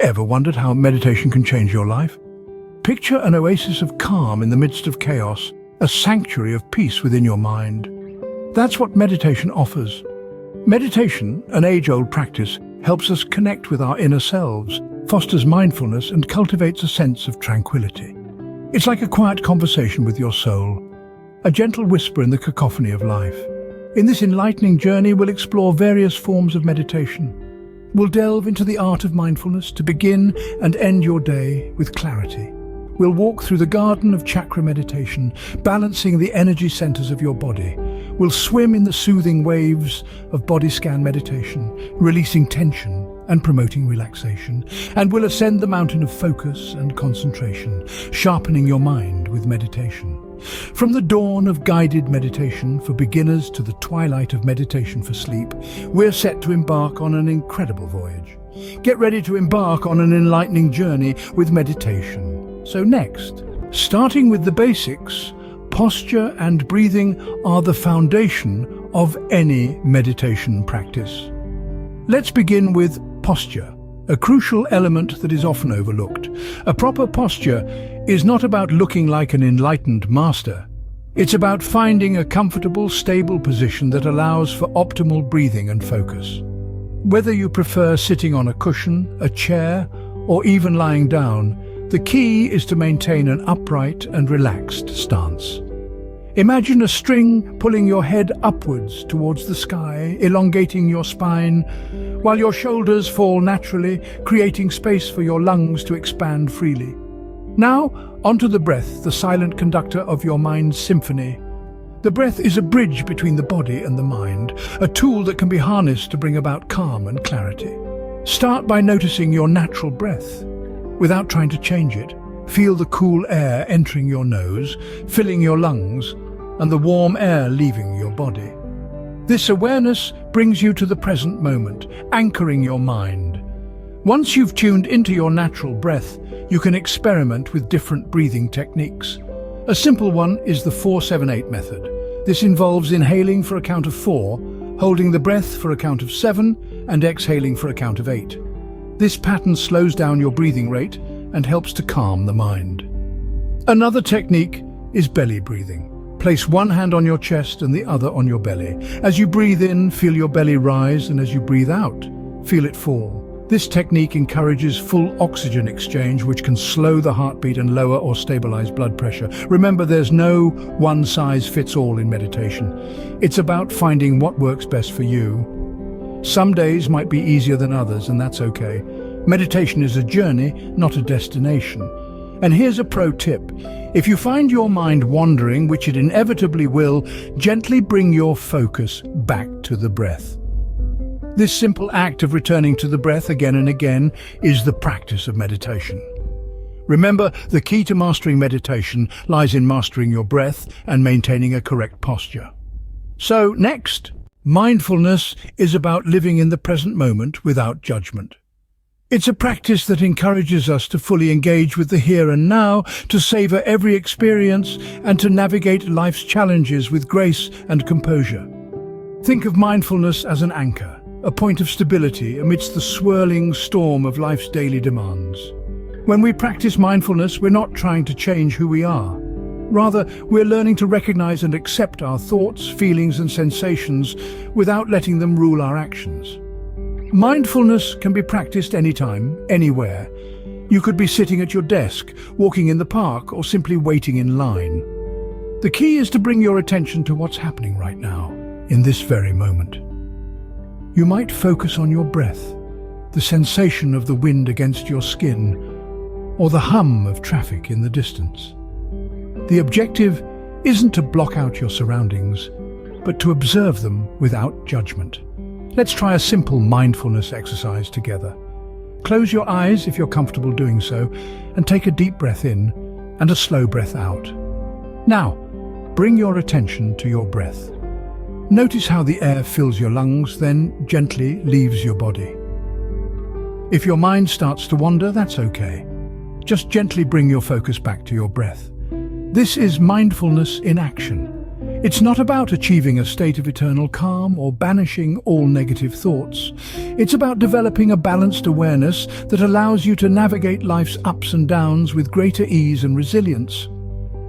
Ever wondered how meditation can change your life? Picture an oasis of calm in the midst of chaos, a sanctuary of peace within your mind. That's what meditation offers. Meditation, an age-old practice, helps us connect with our inner selves, fosters mindfulness, and cultivates a sense of tranquility. It's like a quiet conversation with your soul, a gentle whisper in the cacophony of life. In this enlightening journey, we'll explore various forms of meditation. We'll delve into the art of mindfulness to begin and end your day with clarity. We'll walk through the garden of chakra meditation, balancing the energy centers of your body. We'll swim in the soothing waves of body scan meditation, releasing tension and promoting relaxation. And we'll ascend the mountain of focus and concentration, sharpening your mind with meditation. From the dawn of guided meditation for beginners to the twilight of meditation for sleep, we're set to embark on an incredible voyage. Get ready to embark on an enlightening journey with meditation. So next, starting with the basics, posture and breathing are the foundation of any meditation practice. Let's begin with posture, a crucial element that is often overlooked. A proper posture is not about looking like an enlightened master. It's about finding a comfortable, stable position that allows for optimal breathing and focus. Whether you prefer sitting on a cushion, a chair, or even lying down, the key is to maintain an upright and relaxed stance. Imagine a string pulling your head upwards towards the sky, elongating your spine, while your shoulders fall naturally, creating space for your lungs to expand freely. Now, onto the breath, the silent conductor of your mind's symphony. The breath is a bridge between the body and the mind, a tool that can be harnessed to bring about calm and clarity. Start by noticing your natural breath. Without trying to change it, feel the cool air entering your nose, filling your lungs, and the warm air leaving your body. This awareness brings you to the present moment, anchoring your mind. Once you've tuned into your natural breath, you can experiment with different breathing techniques. A simple one is the 4-7-8 method. This involves inhaling for a count of 4, holding the breath for a count of 7, and exhaling for a count of 8. This pattern slows down your breathing rate and helps to calm the mind. Another technique is belly breathing. Place one hand on your chest and the other on your belly. As you breathe in, feel your belly rise, and as you breathe out, feel it fall. This technique encourages full oxygen exchange, which can slow the heartbeat and lower or stabilize blood pressure. Remember, there's no one-size-fits-all in meditation. It's about finding what works best for you. Some days might be easier than others, and that's okay. Meditation is a journey, not a destination. And here's a pro tip. If you find your mind wandering, which it inevitably will, gently bring your focus back to the breath. This simple act of returning to the breath again and again is the practice of meditation. Remember, the key to mastering meditation lies in mastering your breath and maintaining a correct posture. So next, mindfulness is about living in the present moment without judgment. It's a practice that encourages us to fully engage with the here and now, to savor every experience, and to navigate life's challenges with grace and composure. Think of mindfulness as an anchor, a point of stability amidst the swirling storm of life's daily demands. When we practice mindfulness, we're not trying to change who we are. Rather, we're learning to recognize and accept our thoughts, feelings, and sensations without letting them rule our actions. Mindfulness can be practiced anytime, anywhere. You could be sitting at your desk, walking in the park, or simply waiting in line. The key is to bring your attention to what's happening right now, in this very moment. You might focus on your breath, the sensation of the wind against your skin, or the hum of traffic in the distance. The objective isn't to block out your surroundings, but to observe them without judgment. Let's try a simple mindfulness exercise together. Close your eyes if you're comfortable doing so, and take a deep breath in and a slow breath out. Now, bring your attention to your breath. Notice how the air fills your lungs, then gently leaves your body. If your mind starts to wander, that's okay. Just gently bring your focus back to your breath. This is mindfulness in action. It's not about achieving a state of eternal calm or banishing all negative thoughts. It's about developing a balanced awareness that allows you to navigate life's ups and downs with greater ease and resilience.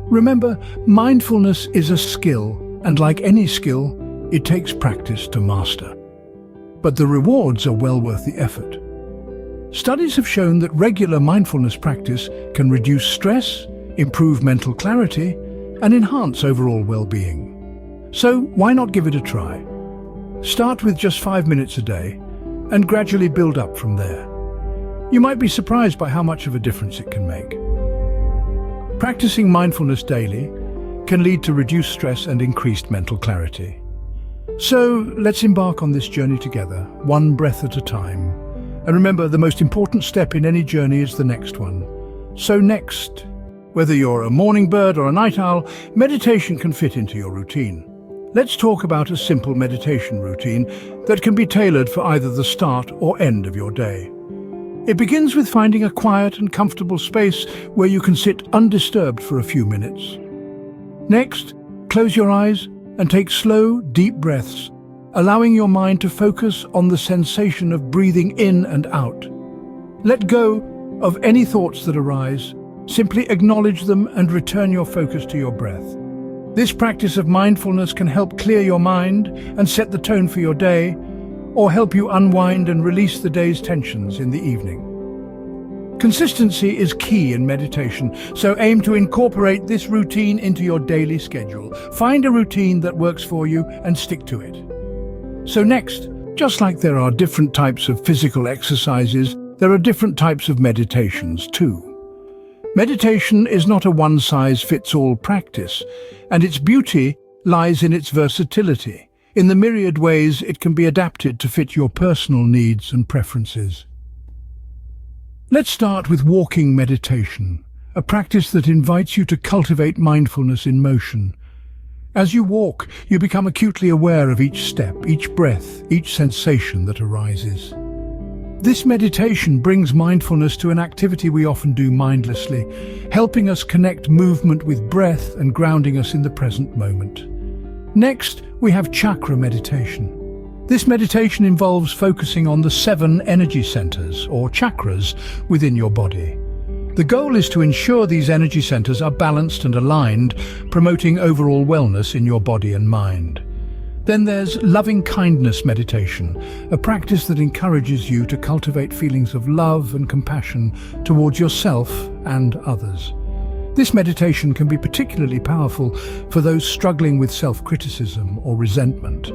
Remember, mindfulness is a skill, and like any skill, it takes practice to master. But the rewards are well worth the effort. Studies have shown that regular mindfulness practice can reduce stress, improve mental clarity, and enhance overall well-being. So why not give it a try? Start with just 5 minutes a day and gradually build up from there. You might be surprised by how much of a difference it can make. Practicing mindfulness daily can lead to reduced stress and increased mental clarity. So let's embark on this journey together, one breath at a time. And remember, the most important step in any journey is the next one. So next, whether you're a morning bird or a night owl, meditation can fit into your routine. Let's talk about a simple meditation routine that can be tailored for either the start or end of your day. It begins with finding a quiet and comfortable space where you can sit undisturbed for a few minutes. Next, close your eyes and take slow, deep breaths, allowing your mind to focus on the sensation of breathing in and out. Let go of any thoughts that arise. Simply acknowledge them and return your focus to your breath. This practice of mindfulness can help clear your mind and set the tone for your day, or help you unwind and release the day's tensions in the evening. Consistency is key in meditation, so aim to incorporate this routine into your daily schedule. Find a routine that works for you and stick to it. So next, just like there are different types of physical exercises, there are different types of meditations too. Meditation is not a one-size-fits-all practice, and its beauty lies in its versatility, in the myriad ways it can be adapted to fit your personal needs and preferences. Let's start with walking meditation, a practice that invites you to cultivate mindfulness in motion. As you walk, you become acutely aware of each step, each breath, each sensation that arises. This meditation brings mindfulness to an activity we often do mindlessly, helping us connect movement with breath and grounding us in the present moment. Next, we have chakra meditation. This meditation involves focusing on the 7 energy centers, or chakras, within your body. The goal is to ensure these energy centers are balanced and aligned, promoting overall wellness in your body and mind. Then there's loving kindness meditation, a practice that encourages you to cultivate feelings of love and compassion towards yourself and others. This meditation can be particularly powerful for those struggling with self-criticism or resentment,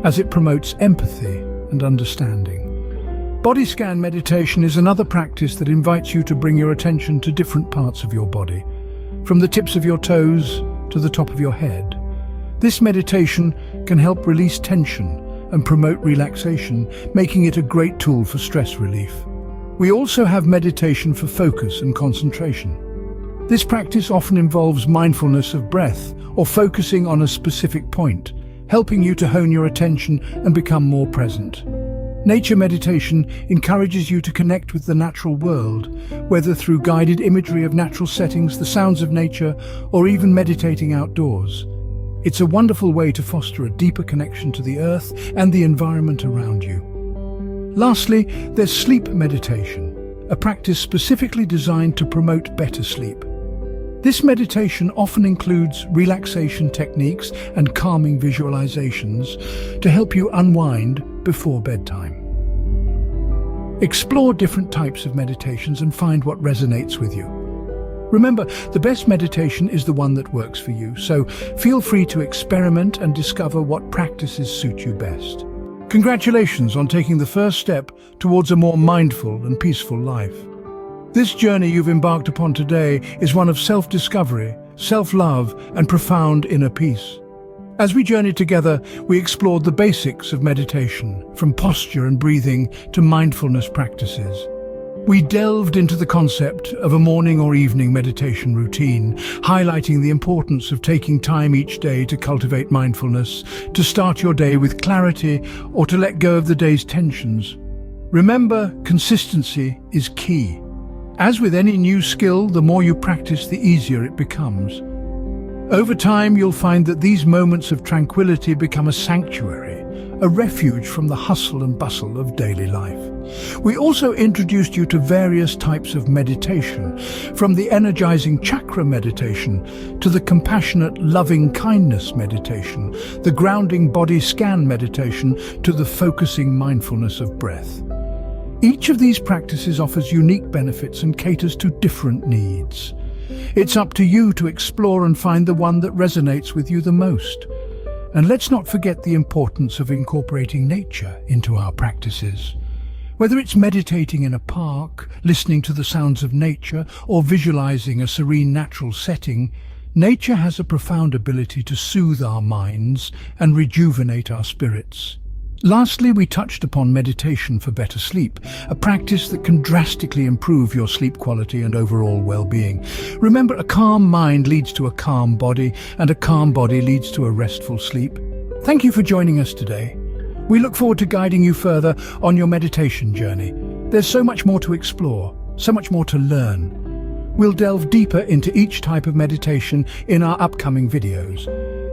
as it promotes empathy and understanding. Body scan meditation is another practice that invites you to bring your attention to different parts of your body, from the tips of your toes to the top of your head. This meditation can help release tension and promote relaxation, making it a great tool for stress relief. We also have meditation for focus and concentration. This practice often involves mindfulness of breath or focusing on a specific point, helping you to hone your attention and become more present. Nature meditation encourages you to connect with the natural world, whether through guided imagery of natural settings, the sounds of nature, or even meditating outdoors. It's a wonderful way to foster a deeper connection to the earth and the environment around you. Lastly, there's sleep meditation, a practice specifically designed to promote better sleep. This meditation often includes relaxation techniques and calming visualizations to help you unwind before bedtime. Explore different types of meditations and find what resonates with you. Remember, the best meditation is the one that works for you, so feel free to experiment and discover what practices suit you best. Congratulations on taking the first step towards a more mindful and peaceful life. This journey you've embarked upon today is one of self-discovery, self-love, and profound inner peace. As we journeyed together, we explored the basics of meditation, from posture and breathing to mindfulness practices. We delved into the concept of a morning or evening meditation routine, highlighting the importance of taking time each day to cultivate mindfulness, to start your day with clarity, or to let go of the day's tensions. Remember, consistency is key. As with any new skill, the more you practice, the easier it becomes. Over time, you'll find that these moments of tranquility become a sanctuary, a refuge from the hustle and bustle of daily life. We also introduced you to various types of meditation, from the energizing chakra meditation to the compassionate loving kindness meditation, the grounding body scan meditation to the focusing mindfulness of breath. Each of these practices offers unique benefits and caters to different needs. It's up to you to explore and find the one that resonates with you the most. And let's not forget the importance of incorporating nature into our practices. Whether it's meditating in a park, listening to the sounds of nature, or visualizing a serene natural setting, nature has a profound ability to soothe our minds and rejuvenate our spirits. Lastly, we touched upon meditation for better sleep, a practice that can drastically improve your sleep quality and overall well-being. Remember, a calm mind leads to a calm body, and a calm body leads to a restful sleep. Thank you for joining us today. We look forward to guiding you further on your meditation journey. There's so much more to explore, so much more to learn. We'll delve deeper into each type of meditation in our upcoming videos,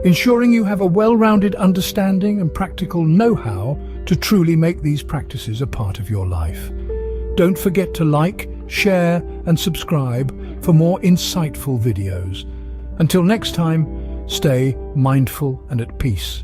ensuring you have a well-rounded understanding and practical know-how to truly make these practices a part of your life. Don't forget to like, share, and subscribe for more insightful videos. Until next time, stay mindful and at peace.